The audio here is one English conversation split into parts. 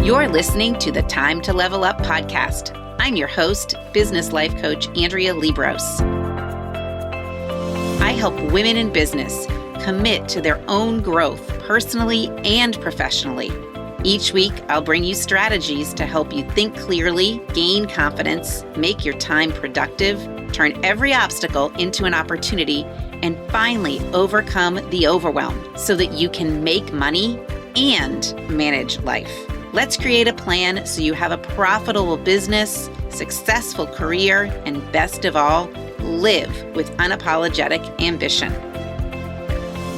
You're listening to the Time to Level Up podcast. I'm your host, business life coach Andrea Liebross. I help women in business commit to their own growth personally and professionally. Each week, I'll bring you strategies to help you think clearly, gain confidence, make your time productive, turn every obstacle into an opportunity, and finally overcome the overwhelm so that you can make money and manage life. Let's create a plan so you have a profitable business, successful career, and best of all, live with unapologetic ambition.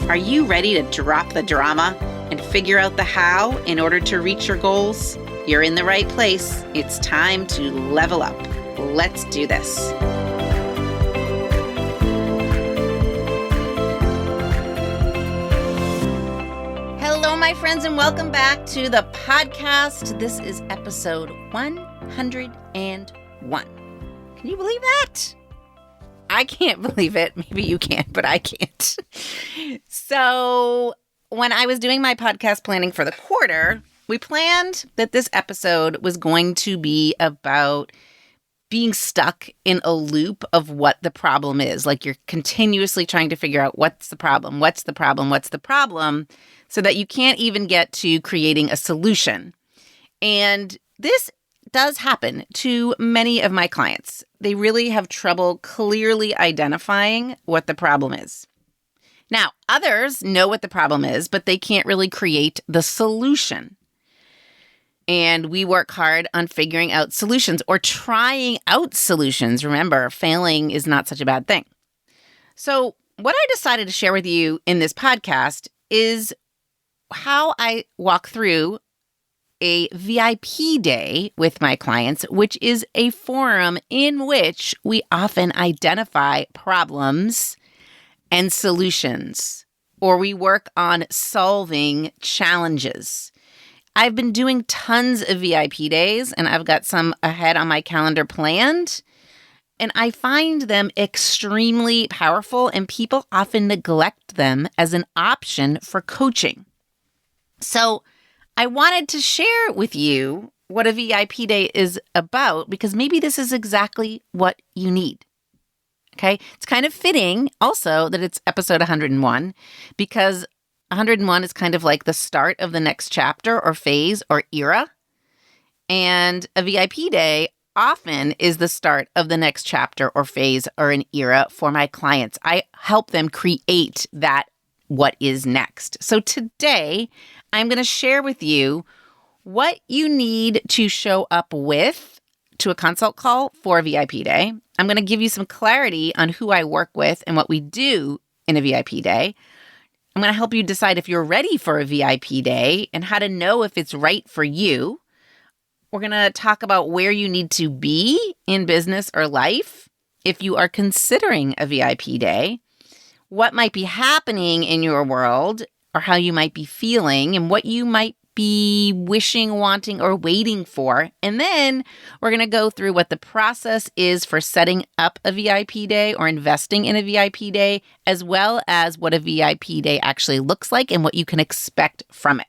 Are you ready to drop the drama and figure out the how in order to reach your goals? You're in the right place. It's time to level up. Let's do this. Hello, my friends, and welcome back to the podcast. This is episode 101. Can you believe that? I can't believe it. Maybe you can, but I can't. So when I was doing my podcast planning for the quarter, we planned that this episode was going to be about being stuck in a loop of what the problem is. Like you're continuously trying to figure out what's the problem, so that you can't even get to creating a solution. And this does happen to many of my clients. They really have trouble clearly identifying what the problem is. Now, others know what the problem is, but they can't really create the solution. And we work hard on figuring out solutions or trying out solutions. Remember, failing is not such a bad thing. So what I decided to share with you in this podcast is how I walk through a VIP day with my clients, which is a forum in which we often identify problems and solutions, or we work on solving challenges. I've been doing tons of VIP days, and I've got some ahead on my calendar planned, and I find them extremely powerful, and people often neglect them as an option for coaching. So I wanted to share with you what a VIP day is about, because maybe this is exactly what you need. Okay? It's kind of fitting also that it's episode 101, because 101 is kind of like the start of the next chapter or phase or era. And a VIP day often is the start of the next chapter or phase or an era for my clients. I help them create that what is next. So today, I'm going to share with you what you need to show up with to a consult call for a VIP day. I'm going to give you some clarity on who I work with and what we do in a VIP day. I'm going to help you decide if you're ready for a VIP day and how to know if it's right for you. We're going to talk about where you need to be in business or life if you are considering a VIP day, what might be happening in your world or how you might be feeling and what you might be wishing, wanting, or waiting for. And then we're going to go through what the process is for setting up a VIP day or investing in a VIP day, as well as what a VIP day actually looks like and what you can expect from it.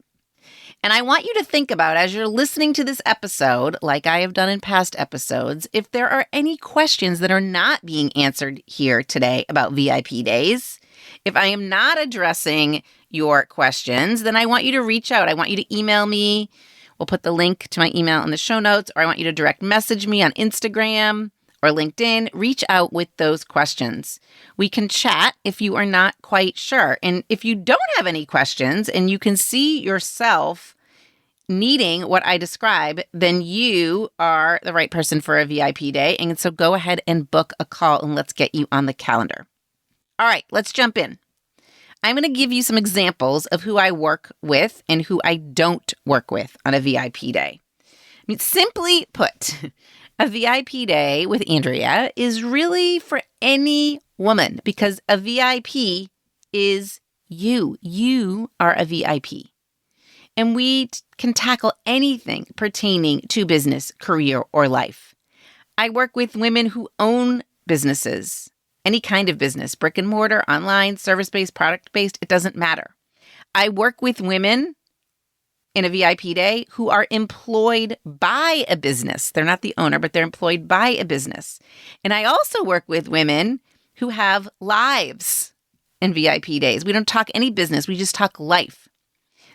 And I want you to think about, as you're listening to this episode, like I have done in past episodes, if there are any questions that are not being answered here today about VIP days. If I am not addressing your questions, then I want you to reach out. I want you to email me. We'll put the link to my email in the show notes, or I want you to direct message me on Instagram or LinkedIn. Reach out with those questions. We can chat if you are not quite sure. And if you don't have any questions and you can see yourself needing what I describe, then you are the right person for a VIP day. And so go ahead and book a call and let's get you on the calendar. All right, let's jump in. I'm going to give you some examples of who I work with and who I don't work with on a VIP day. I mean, simply put, a VIP day with Andrea is really for any woman because a VIP is you. You are a VIP. And we can tackle anything pertaining to business, career, or life. I work with women who own businesses. Any kind of business, brick and mortar, online, service-based, product-based, it doesn't matter. I work with women in a VIP day who are employed by a business. They're not the owner, but they're employed by a business. And I also work with women who have lives in VIP days. We don't talk any business, we just talk life.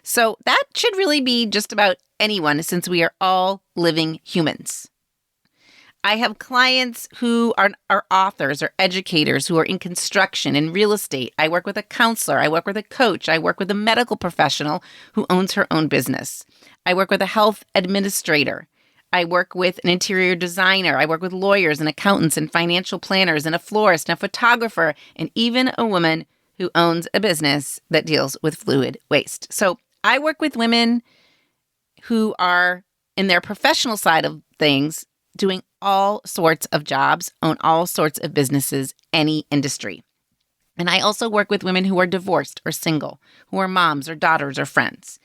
So that should really be just about anyone, since we are all living humans. I have clients who are authors or educators who are in construction and real estate. I work with a counselor. I work with a coach. I work with a medical professional who owns her own business. I work with a health administrator. I work with an interior designer. I work with lawyers and accountants and financial planners and a florist and a photographer and even a woman who owns a business that deals with fluid waste. So I work with women who are in their professional side of things doing all sorts of jobs, own all sorts of businesses, any industry. And I also work with women who are divorced or single, who are moms or daughters or friends.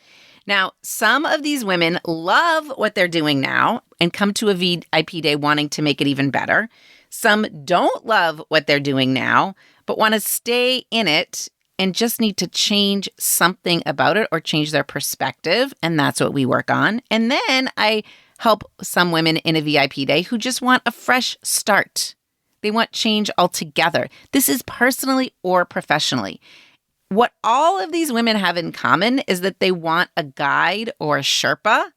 Now, some of these women love what they're doing now and come to a VIP day wanting to make it even better. Some don't love what they're doing now, but want to stay in it and just need to change something about it or change their perspective. And that's what we work on. And then I help some women in a VIP day who just want a fresh start. They want change altogether. This is personally or professionally. What all of these women have in common is that they want a guide or a Sherpa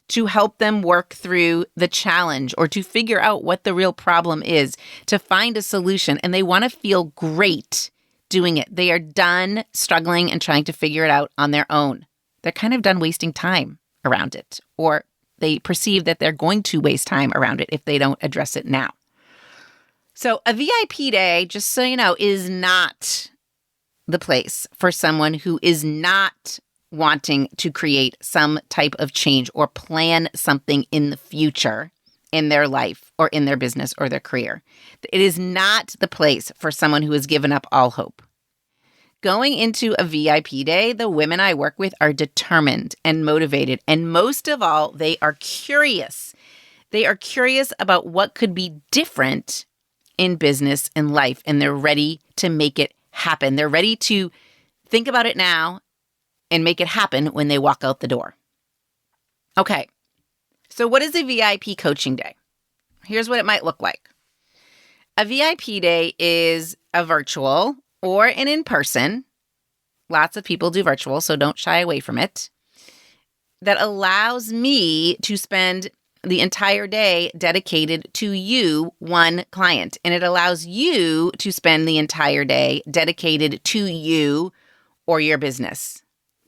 to help them work through the challenge or to figure out what the real problem is, to find a solution. And they want to feel great doing it. They are done struggling and trying to figure it out on their own. They're kind of done wasting time around it, or they perceive that they're going to waste time around it if they don't address it now. So a VIP day, just so you know, is not the place for someone who is not wanting to create some type of change or plan something in the future in their life or in their business or their career. It is not the place for someone who has given up all hope. Going into a VIP day, the women I work with are determined and motivated, and most of all, they are curious. They are curious about what could be different in business and life, and they're ready to make it happen. They're ready to think about it now and make it happen when they walk out the door. Okay, so what is a VIP coaching day? Here's what it might look like. A VIP day is a virtual or an in-person. Lots of people do virtual, so don't shy away from it. That allows me to spend the entire day dedicated to you, one client. And it allows you to spend the entire day dedicated to you or your business.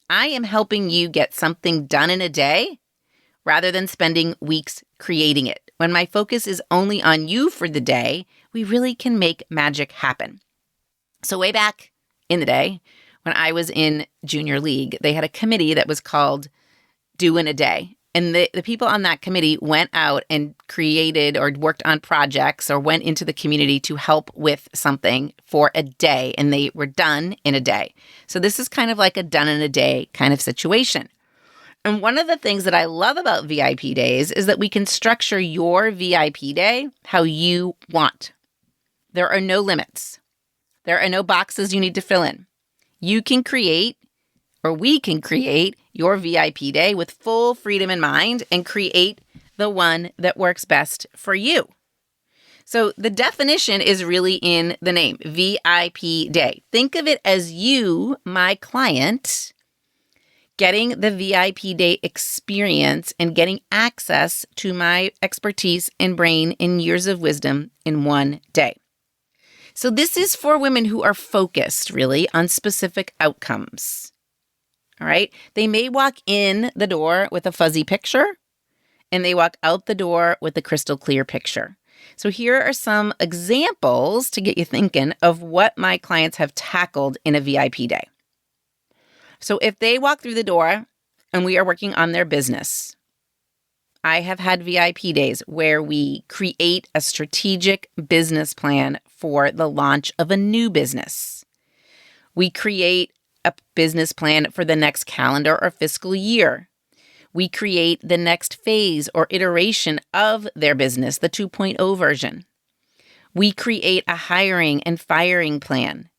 I am helping you get something done in a day rather than spending weeks creating it. When my focus is only on you for the day, we really can make magic happen. So way back in the day, when I was in junior league, they had a committee that was called Do in a Day. And the people on that committee went out and created or worked on projects or went into the community to help with something for a day. And they were done in a day. So this is kind of like a done in a day kind of situation. And one of the things that I love about VIP days is that we can structure your VIP day how you want. There are no limits. There are no boxes you need to fill in. You can create, or we can create, your VIP day with full freedom in mind and create the one that works best for you. So the definition is really in the name, VIP day. Think of it as you, my client, getting the VIP day experience and getting access to my expertise and brain and years of wisdom in one day. So this is for women who are focused really on specific outcomes. All right. They may walk in the door with a fuzzy picture and they walk out the door with a crystal clear picture. So here are some examples to get you thinking of what my clients have tackled in a VIP day. So if they walk through the door and we are working on their business, I have had VIP days where we create a strategic business plan for the launch of a new business. We create a business plan for the next calendar or fiscal year. We create the next phase or iteration of their business, the 2.0 version. We create a hiring and firing plan.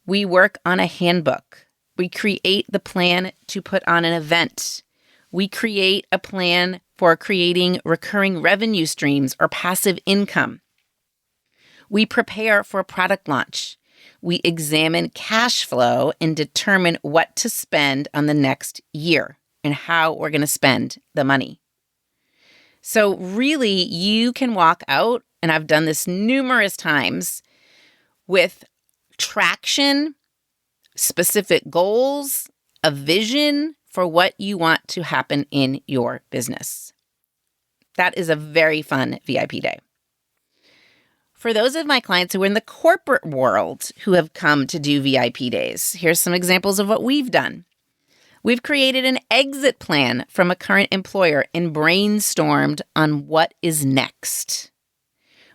We work on a handbook. We create the plan to put on an event. We create a plan for creating recurring revenue streams or passive income. We prepare for a product launch. We examine cash flow and determine what to spend on the next year and how we're going to spend the money. So really, you can walk out, and I've done this numerous times, with traction, specific goals, a vision for what you want to happen in your business. That is a very fun VIP day. For those of my clients who are in the corporate world who have come to do VIP days, here's some examples of what we've done. We've created an exit plan from a current employer and brainstormed on what is next.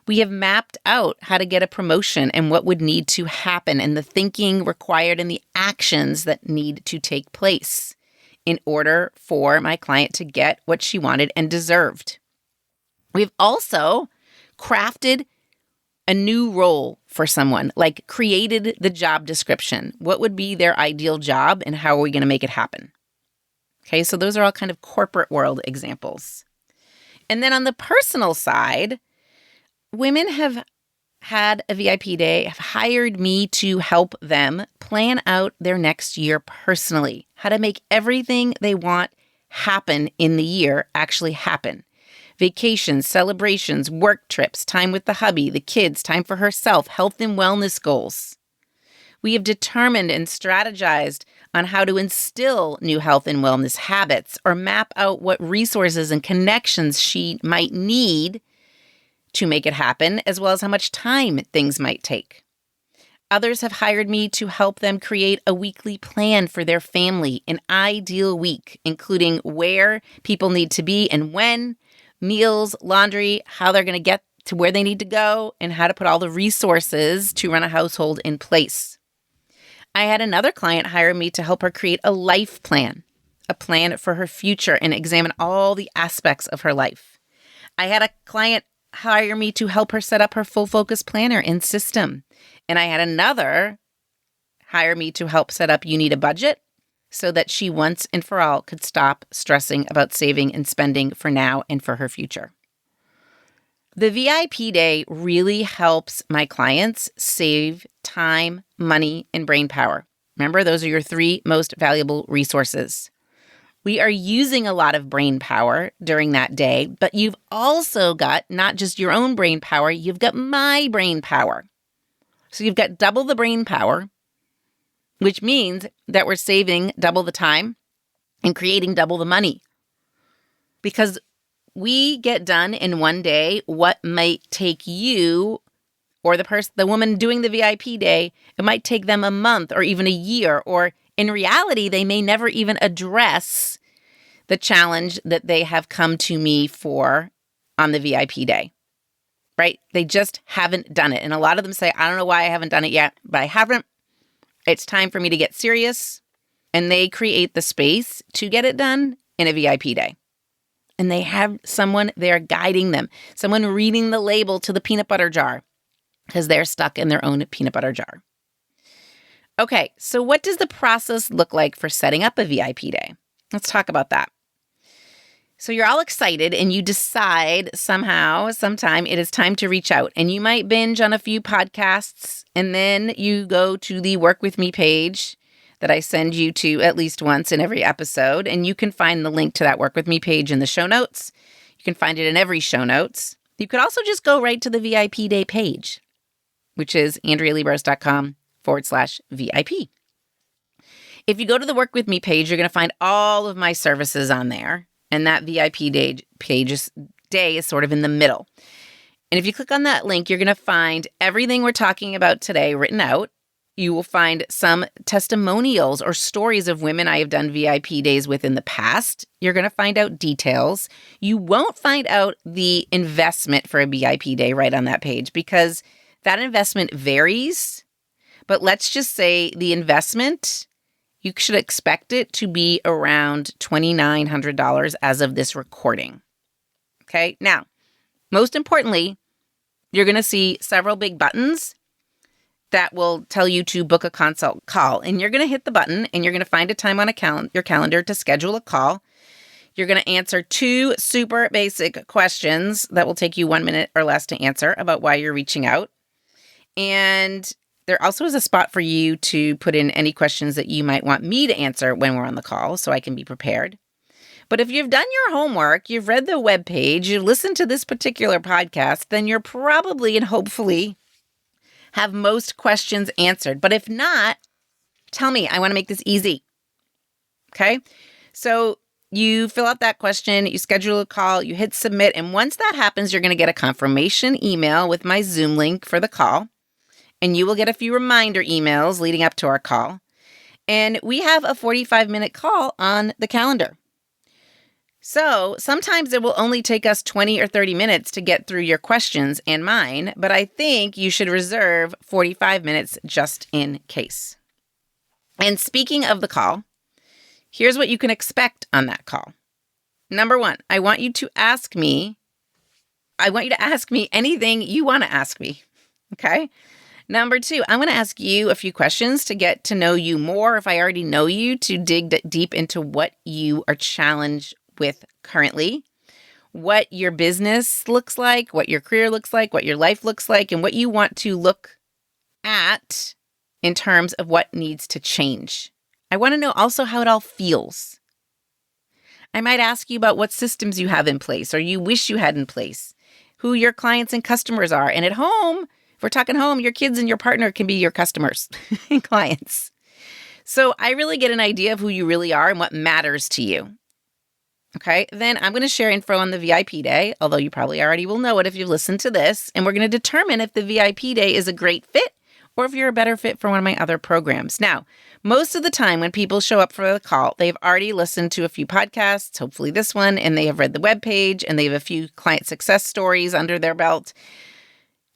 We have mapped out how to get a promotion and what would need to happen and the thinking required and the actions that need to take place in order for my client to get what she wanted and deserved. We've also crafted a new role for someone, like created the job description. What would be their ideal job and how are we going to make it happen? Okay, so those are all kind of corporate world examples. And then on the personal side, women have had a VIP day, have hired me to help them plan out their next year personally, how to make everything they want happen in the year actually happen. Vacations, celebrations, work trips, time with the hubby, the kids, time for herself, health and wellness goals. We have determined and strategized on how to instill new health and wellness habits or map out what resources and connections she might need to make it happen, as well as how much time things might take. Others have hired me to help them create a weekly plan for their family, an ideal week, including where people need to be and when, meals, laundry, how they're going to get to where they need to go, and how to put all the resources to run a household in place. I had another client hire me to help her create a life plan, a plan for her future, and examine all the aspects of her life. I had a client hire me to help her set up her full focus planner and system. And I had another hire me to help set up You Need a Budget so that she once and for all could stop stressing about saving and spending for now and for her future. The VIP day really helps my clients save time, money, and brain power. Remember, those are your three most valuable resources. We are using a lot of brain power during that day, but you've also got not just your own brain power, you've got my brain power. So you've got double the brain power, which means that we're saving double the time and creating double the money. Because we get done in one day what might take you or the woman doing the VIP day, it might take them a month or even a year, or in reality, they may never even address the challenge that they have come to me for on the VIP day, right? They just haven't done it. And a lot of them say, I don't know why I haven't done it yet, but I haven't. It's time for me to get serious. And they create the space to get it done in a VIP day. And they have someone there guiding them, someone reading the label to the peanut butter jar because they're stuck in their own peanut butter jar. Okay, so what does the process look like for setting up a VIP day? Let's talk about that. So you're all excited and you decide sometime it is time to reach out. And you might binge on a few podcasts and then you go to the Work With Me page that I send you to at least once in every episode. And you can find the link to that Work With Me page in the show notes. You can find it in every show notes. You could also just go right to the VIP day page, which is andrealiebross.com/VIP. If you go to the Work With Me page, you're going to find all of my services on there. And that VIP day is sort of in the middle. And if you click on that link, you're going to find everything we're talking about today written out. You will find some testimonials or stories of women I have done VIP days with in the past. You're going to find out details. You won't find out the investment for a VIP day right on that page because that investment varies. But let's just say the investment, you should expect it to be around $2,900 as of this recording. Okay. Now, most importantly, you're going to see several big buttons that will tell you to book a consult call. And you're going to hit the button and you're going to find a time on your calendar to schedule a call. You're going to answer 2 super basic questions that will take you 1 minute or less to answer about why you're reaching out. And there also is a spot for you to put in any questions that you might want me to answer when we're on the call so I can be prepared. But if you've done your homework, you've read the webpage, you've listened to this particular podcast, then you're probably and hopefully have most questions answered. But if not, tell me. I want to make this easy. Okay? So you fill out that question, you schedule a call, you hit submit, and once that happens, you're going to get a confirmation email with my Zoom link for the call, and you will get a few reminder emails leading up to our call. And we have a 45-minute call on the calendar. So sometimes it will only take us 20 or 30 minutes to get through your questions and mine, but I think you should reserve 45 minutes just in case. And speaking of the call, here's what you can expect on that call. Number 1, I want you to ask me anything you want to ask me, okay? Number 2, I'm going to ask you a few questions to get to know you more if I already know you, to dig deep into what you are challenged with currently, what your business looks like, what your career looks like, what your life looks like, and what you want to look at in terms of what needs to change. I want to know also how it all feels. I might ask you about what systems you have in place or you wish you had in place, who your clients and customers are. And at home, if we're talking home, your kids and your partner can be your customers and clients. So I really get an idea of who you really are and what matters to you. Okay, then I'm going to share info on the VIP day, although you probably already will know it if you've listened to this, and we're going to determine if the VIP day is a great fit or if you're a better fit for one of my other programs. Now, most of the time when people show up for the call, they've already listened to a few podcasts, hopefully this one, and they have read the webpage, and they have a few client success stories under their belt.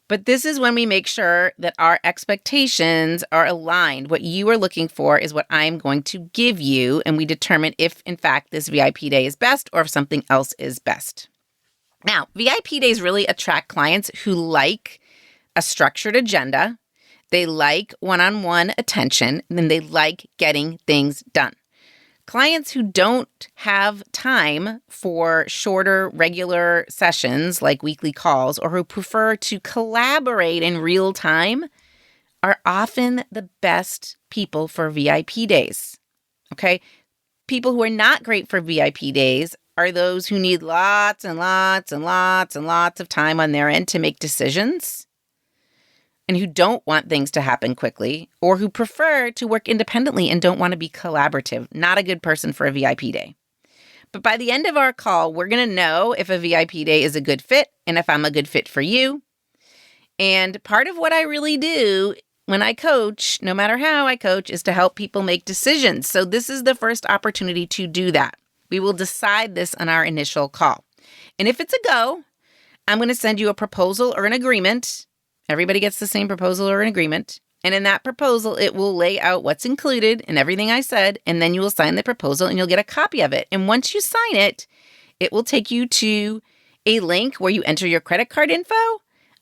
But this is when we make sure that our expectations are aligned. What you are looking for is what I'm going to give you, and we determine if, in fact, this VIP day is best or if something else is best. Now, VIP days really attract clients who like a structured agenda, they like one-on-one attention, and then they like getting things done. Clients who don't have time for shorter, regular sessions like weekly calls or who prefer to collaborate in real time are often the best people for VIP days, okay? People who are not great for VIP days are those who need lots and lots and lots and lots of time on their end to make decisions and who don't want things to happen quickly, or who prefer to work independently and don't want to be collaborative. Not a good person for a VIP day. But by the end of our call, we're going to know if a VIP day is a good fit and if I'm a good fit for you. And part of what I really do when I coach, no matter how I coach, is to help people make decisions. So this is the first opportunity to do that. We will decide this on our initial call. And if it's a go, I'm going to send you a proposal or an agreement. Everybody gets the same proposal or an agreement. And in that proposal, it will lay out what's included and everything I said. And then you will sign the proposal and you'll get a copy of it. And once you sign it, it will take you to a link where you enter your credit card info.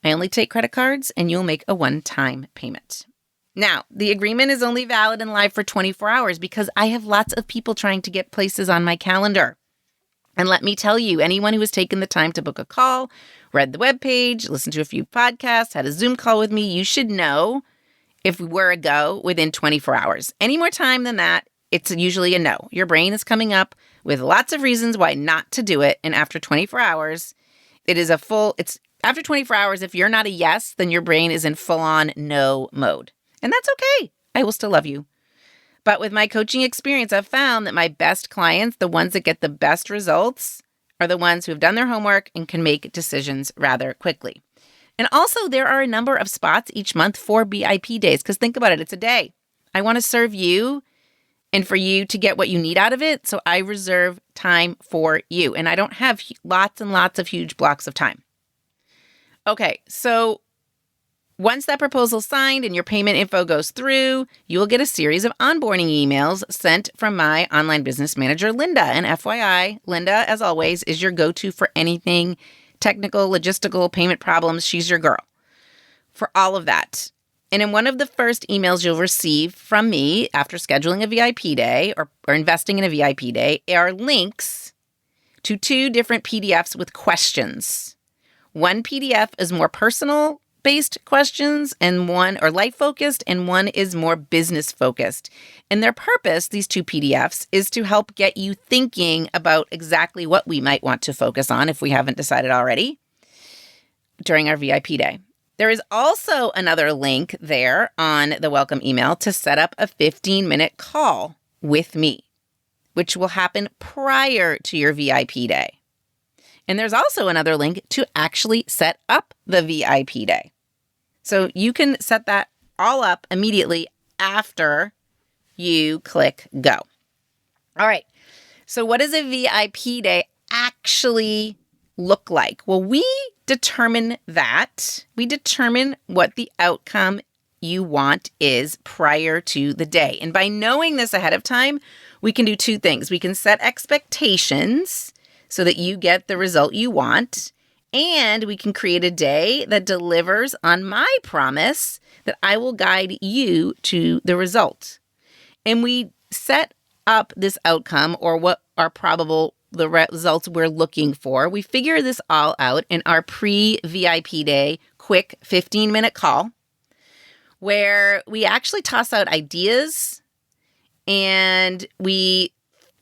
I only take credit cards, and you'll make a one-time payment. Now, the agreement is only valid and live for 24 hours because I have lots of people trying to get places on my calendar. And let me tell you, anyone who has taken the time to book a call, read the webpage, listened to a few podcasts, had a Zoom call with me, you should know if we're a go within 24 hours. Any more time than that, it's usually a no. Your brain is coming up with lots of reasons why not to do it. And after 24 hours, after 24 hours, if you're not a yes, then your brain is in full-on no mode. And that's okay. I will still love you. But with my coaching experience, I've found that my best clients, the ones that get the best results, are the ones who have done their homework and can make decisions rather quickly. And also, there are a number of spots each month for VIP days, because think about it, it's a day. I want to serve you and for you to get what you need out of it, so I reserve time for you. And I don't have lots and lots of huge blocks of time. Okay, so once that proposal's signed and your payment info goes through, you will get a series of onboarding emails sent from my online business manager, Linda. And FYI, Linda, as always, is your go-to for anything technical, logistical, payment problems. She's your girl for all of that. And in one of the first emails you'll receive from me after scheduling a VIP day or investing in a VIP day are links to 2 different PDFs with questions. One PDF is more personal-based questions and one or life-focused, and one is more business-focused. And their purpose, these 2 PDFs, is to help get you thinking about exactly what we might want to focus on if we haven't decided already during our VIP day. There is also another link there on the welcome email to set up a 15-minute call with me, which will happen prior to your VIP day. And there's also another link to actually set up the VIP day. So you can set that all up immediately after you click go. All right. So what does a VIP day actually look like? Well, we determine that. We determine what the outcome you want is prior to the day. And by knowing this ahead of time, we can do 2 things. We can set expectations so that you get the result you want, and we can create a day that delivers on my promise that I will guide you to the result. And we set up this outcome, or what are probable the results we're looking for. We figure this all out in our pre-VIP day quick 15-minute call, where we actually toss out ideas and we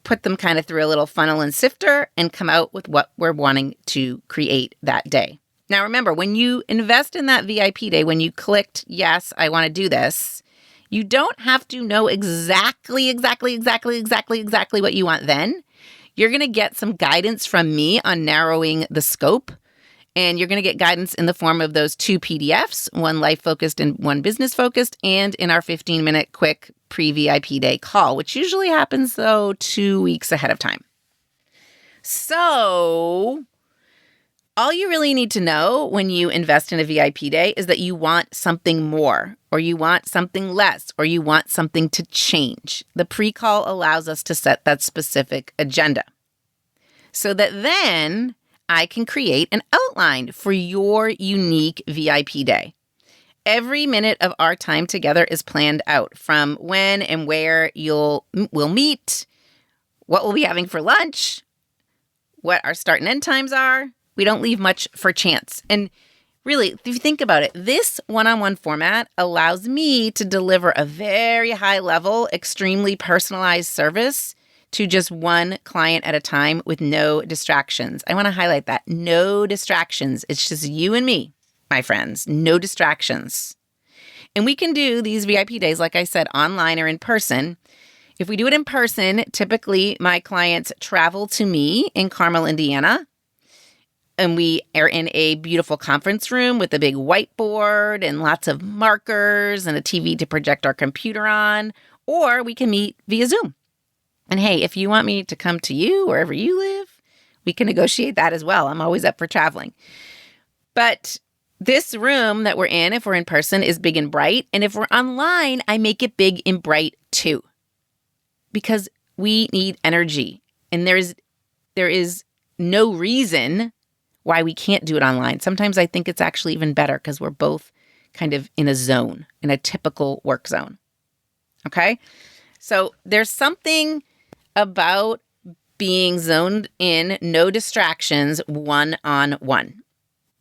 put them kind of through a little funnel and sifter and come out with what we're wanting to create that day. Now, remember, when you invest in that VIP day, when you clicked, yes, I want to do this, you don't have to know exactly what you want then. You're going to get some guidance from me on narrowing the scope, and you're going to get guidance in the form of those 2 PDFs, one life-focused and one business-focused, and in our 15-minute quick pre-VIP day call, which usually happens, though, 2 weeks ahead of time. So all you really need to know when you invest in a VIP day is that you want something more, or you want something less, or you want something to change. The pre-call allows us to set that specific agenda so that then I can create an outline for your unique VIP day. Every minute of our time together is planned out, from when and where we'll meet, what we'll be having for lunch, what our start and end times are. We don't leave much for chance. And really, if you think about it, this one-on-one format allows me to deliver a very high level, extremely personalized service to just one client at a time with no distractions. I want to highlight that. No distractions. It's just you and me, my friends. No distractions. And we can do these VIP days, like I said, online or in person. If we do it in person, typically my clients travel to me in Carmel, Indiana. And we are in a beautiful conference room with a big whiteboard and lots of markers and a TV to project our computer on. Or we can meet via Zoom. And hey, if you want me to come to you wherever you live, we can negotiate that as well. I'm always up for traveling. But this room that we're in, if we're in person, is big and bright. And if we're online, I make it big and bright too. Because we need energy. And there is no reason why we can't do it online. Sometimes I think it's actually even better because we're both kind of in a zone, in a typical work zone. Okay? So there's something about being zoned in, no distractions, one-on-one.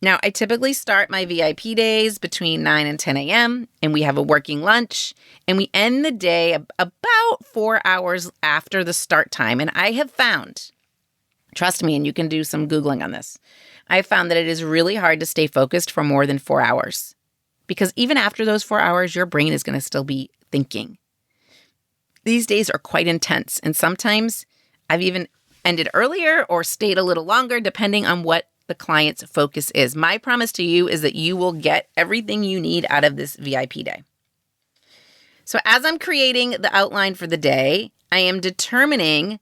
Now, I typically start my VIP days between 9 and 10 a.m., and we have a working lunch, and we end the day about 4 hours after the start time. And I have found, trust me, and you can do some Googling on this, I found that it is really hard to stay focused for more than 4 hours. Because even after those 4 hours, your brain is going to still be thinking. These days are quite intense, and sometimes I've even ended earlier or stayed a little longer, depending on what the client's focus is. My promise to you is that you will get everything you need out of this VIP day. So as I'm creating the outline for the day, I am determining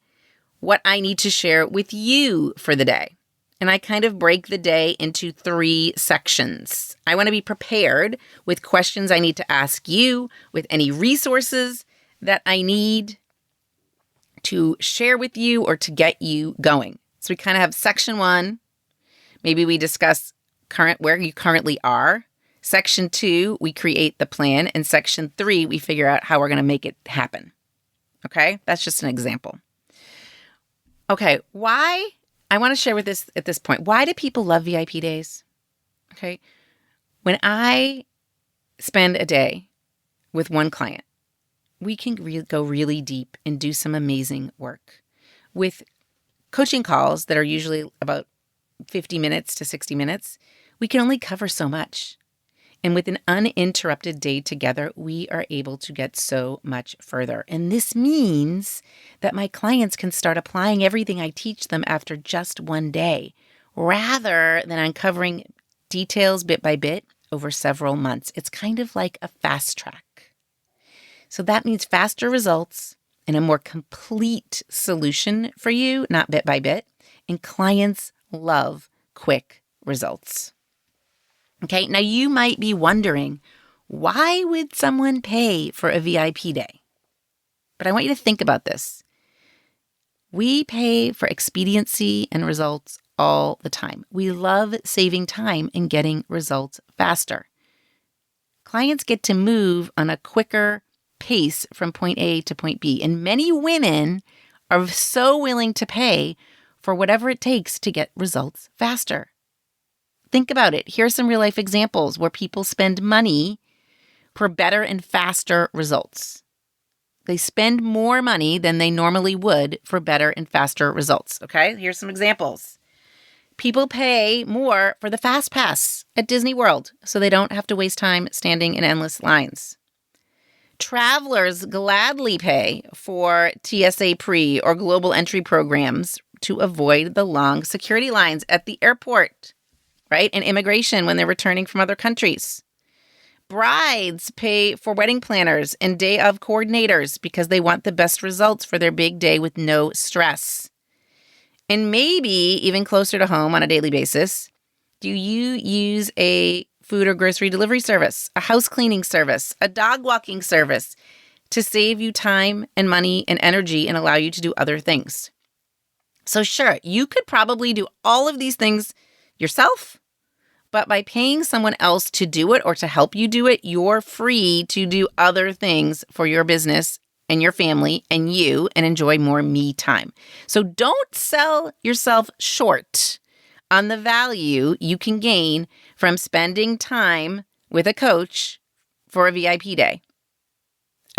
what I need to share with you for the day. And I kind of break the day into 3 sections. I want to be prepared with questions I need to ask you, with any resources that I need to share with you or to get you going. So we kind of have section 1. Maybe we discuss where you currently are. Section 2, we create the plan. And section 3, we figure out how we're going to make it happen. Okay? That's just an example. Okay, why I want to share with this at this point. Why do people love VIP days? Okay. When I spend a day with one client, we can go really deep and do some amazing work. With coaching calls that are usually about 50 minutes to 60 minutes, we can only cover so much. And with an uninterrupted day together, we are able to get so much further. And this means that my clients can start applying everything I teach them after just one day, rather than uncovering details bit by bit over several months. It's kind of like a fast track. So that means faster results and a more complete solution for you, not bit by bit. And clients love quick results. Okay, now you might be wondering, why would someone pay for a VIP day? But I want you to think about this. We pay for expediency and results all the time. We love saving time and getting results faster. Clients get to move on a quicker pace from point A to point B, and many women are so willing to pay for whatever it takes to get results faster. Think about it. Here's some real life examples where people spend money for better and faster results. They spend more money than they normally would for better and faster results. Okay, here's some examples. People pay more for the Fast Pass at Disney World so they don't have to waste time standing in endless lines. Travelers gladly pay for TSA pre or global entry programs to avoid the long security lines at the airport. Right? And immigration when they're returning from other countries. Brides pay for wedding planners and day of coordinators because they want the best results for their big day with no stress. And maybe even closer to home on a daily basis, do you use a food or grocery delivery service, a house cleaning service, a dog walking service to save you time and money and energy and allow you to do other things? So sure, you could probably do all of these things yourself. But by paying someone else to do it or to help you do it, you're free to do other things for your business and your family and you and enjoy more me time. So don't sell yourself short on the value you can gain from spending time with a coach for a VIP day.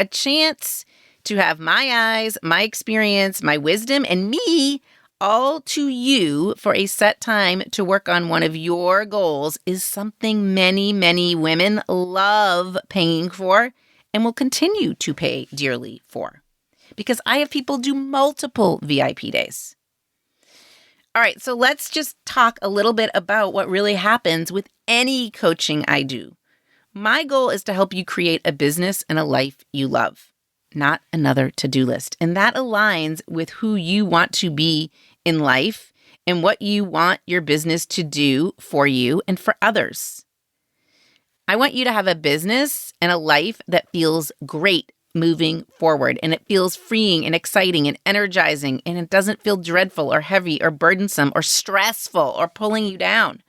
A chance to have my eyes, my experience, my wisdom, and me all to you for a set time to work on one of your goals is something many, many women love paying for and will continue to pay dearly for, because I have people do multiple VIP days. All right, so let's just talk a little bit about what really happens with any coaching I do. My goal is to help you create a business and a life you love, not another to-do list. And that aligns with who you want to be in life and what you want your business to do for you and for others. I want you to have a business and a life that feels great moving forward, and it feels freeing and exciting and energizing, and it doesn't feel dreadful or heavy or burdensome or stressful or pulling you down.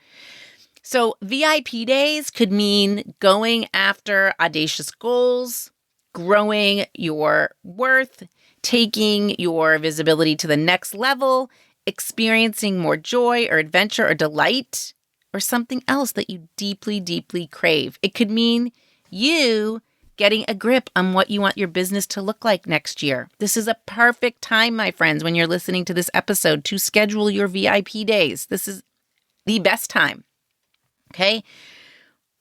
So VIP days could mean going after audacious goals, growing your worth, taking your visibility to the next level, experiencing more joy or adventure or delight, or something else that you deeply, deeply crave. It could mean you getting a grip on what you want your business to look like next year. This is a perfect time, my friends, when you're listening to this episode, to schedule your VIP days. This is the best time. Okay?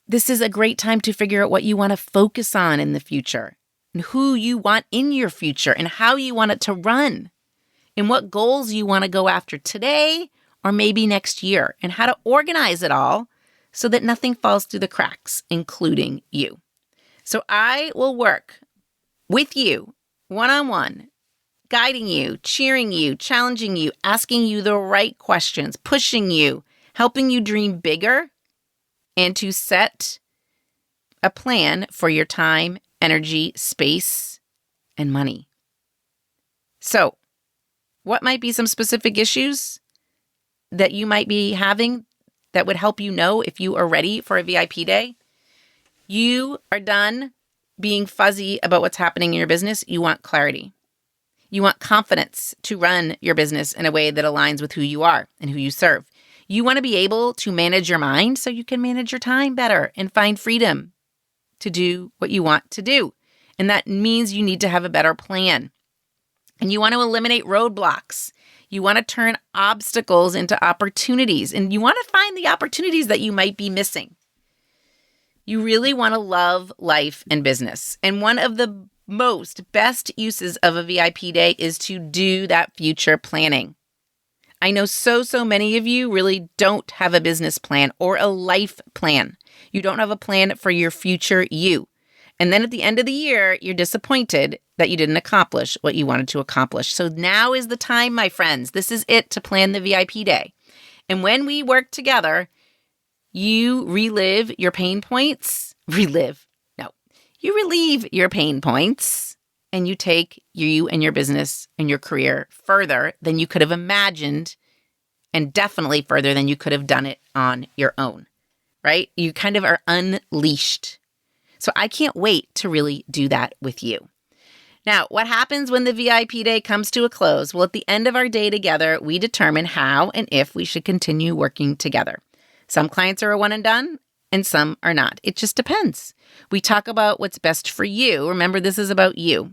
This is a great time to figure out what you want to focus on in the future, and who you want in your future, and how you want it to run, and what goals you want to go after today or maybe next year, and how to organize it all so that nothing falls through the cracks, including you. So I will work with you one-on-one, guiding you, cheering you, challenging you, asking you the right questions, pushing you, helping you dream bigger, and to set a plan for your time, energy, space, and money. So, what might be some specific issues that you might be having that would help you know if you are ready for a VIP day? You are done being fuzzy about what's happening in your business. You want clarity. You want confidence to run your business in a way that aligns with who you are and who you serve. You want to be able to manage your mind so you can manage your time better and find freedom to do what you want to do. And that means you need to have a better plan. And you want to eliminate roadblocks. You want to turn obstacles into opportunities. And you want to find the opportunities that you might be missing. You really want to love life and business. And one of the best uses of a VIP day is to do that future planning. I know so many of you really don't have a business plan or a life plan. You don't have a plan for your future you. And then at the end of the year, you're disappointed that you didn't accomplish what you wanted to accomplish. So now is the time, my friends. This is it to plan the VIP day. And when we work together, you relieve your pain points. You relieve your pain points and you take you and your business and your career further than you could have imagined, and definitely further than you could have done it on your own, right? You kind of are unleashed. So I can't wait to really do that with you. Now, what happens when the VIP day comes to a close? Well, at the end of our day together, we determine how and if we should continue working together. Some clients are a one and done, and some are not. It just depends. We talk about what's best for you. Remember, this is about you.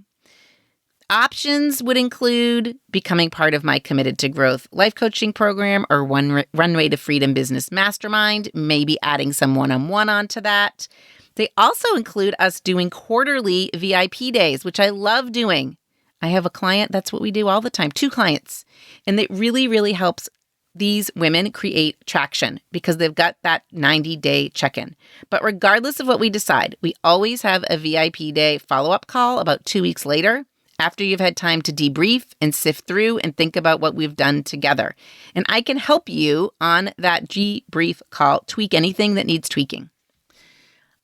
Options would include becoming part of my Committed to Growth life coaching program or Runway to Freedom Business Mastermind, maybe adding some one-on-one onto that. They also include us doing quarterly VIP days, which I love doing. I have a client, that's what we do all the time, 2 clients. And it really helps these women create traction because they've got that 90-day check-in. But regardless of what we decide, we always have a VIP day follow-up call about 2 weeks later, after you've had time to debrief and sift through and think about what we've done together. And I can help you on that debrief call tweak anything that needs tweaking.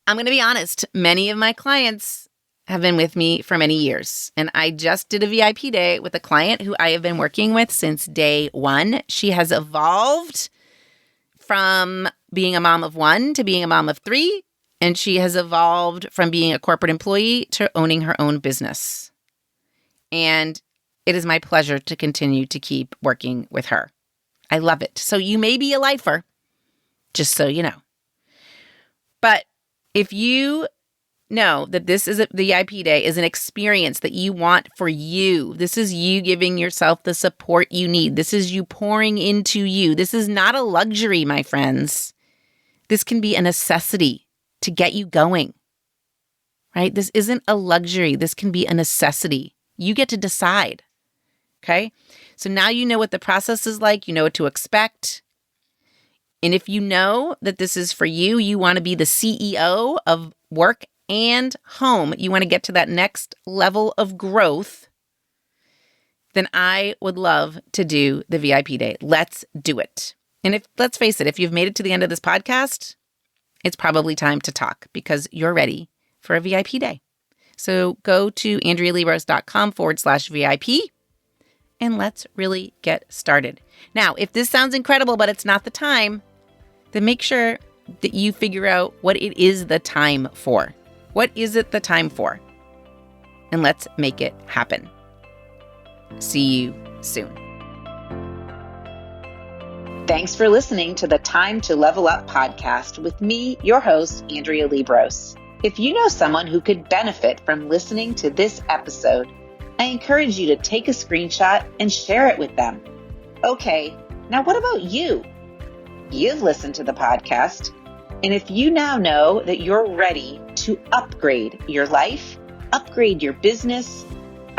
I'm going to be honest, many of my clients have been with me for many years. And I just did a VIP day with a client who I have been working with since day one. She has evolved from being a mom of 1 to being a mom of 3. And she has evolved from being a corporate employee to owning her own business. And it is my pleasure to continue to keep working with her. I love it. So you may be a lifer, just so you know. But if you know that this is the VIP day is an experience that you want for you, this is you giving yourself the support you need. This is you pouring into you. This is not a luxury, my friends. This can be a necessity to get you going, right? This isn't a luxury. This can be a necessity. You get to decide, okay? So now you know what the process is like. You know what to expect. And if you know that this is for you, you want to be the CEO of work and home, you want to get to that next level of growth, then I would love to do the VIP day. Let's do it. And let's face it, if you've made it to the end of this podcast, it's probably time to talk because you're ready for a VIP day. So go to AndreaLiebross.com/VIP and let's really get started. Now, if this sounds incredible, but it's not the time, then make sure that you figure out what it is the time for. What is it the time for? And let's make it happen. See you soon. Thanks for listening to the Time to Level Up podcast with me, your host, Andrea Liebross. If you know someone who could benefit from listening to this episode, I encourage you to take a screenshot and share it with them. Okay, now what about you? You've listened to the podcast, and if you now know that you're ready to upgrade your life, upgrade your business,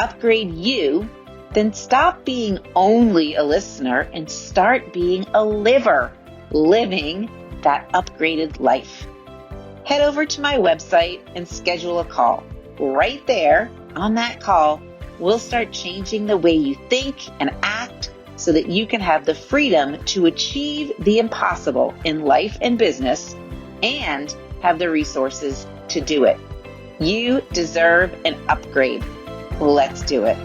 upgrade you, then stop being only a listener and start being a liver, living that upgraded life. Head over to my website and schedule a call. Right there on that call, we'll start changing the way you think and act so that you can have the freedom to achieve the impossible in life and business and have the resources to do it. You deserve an upgrade. Let's do it.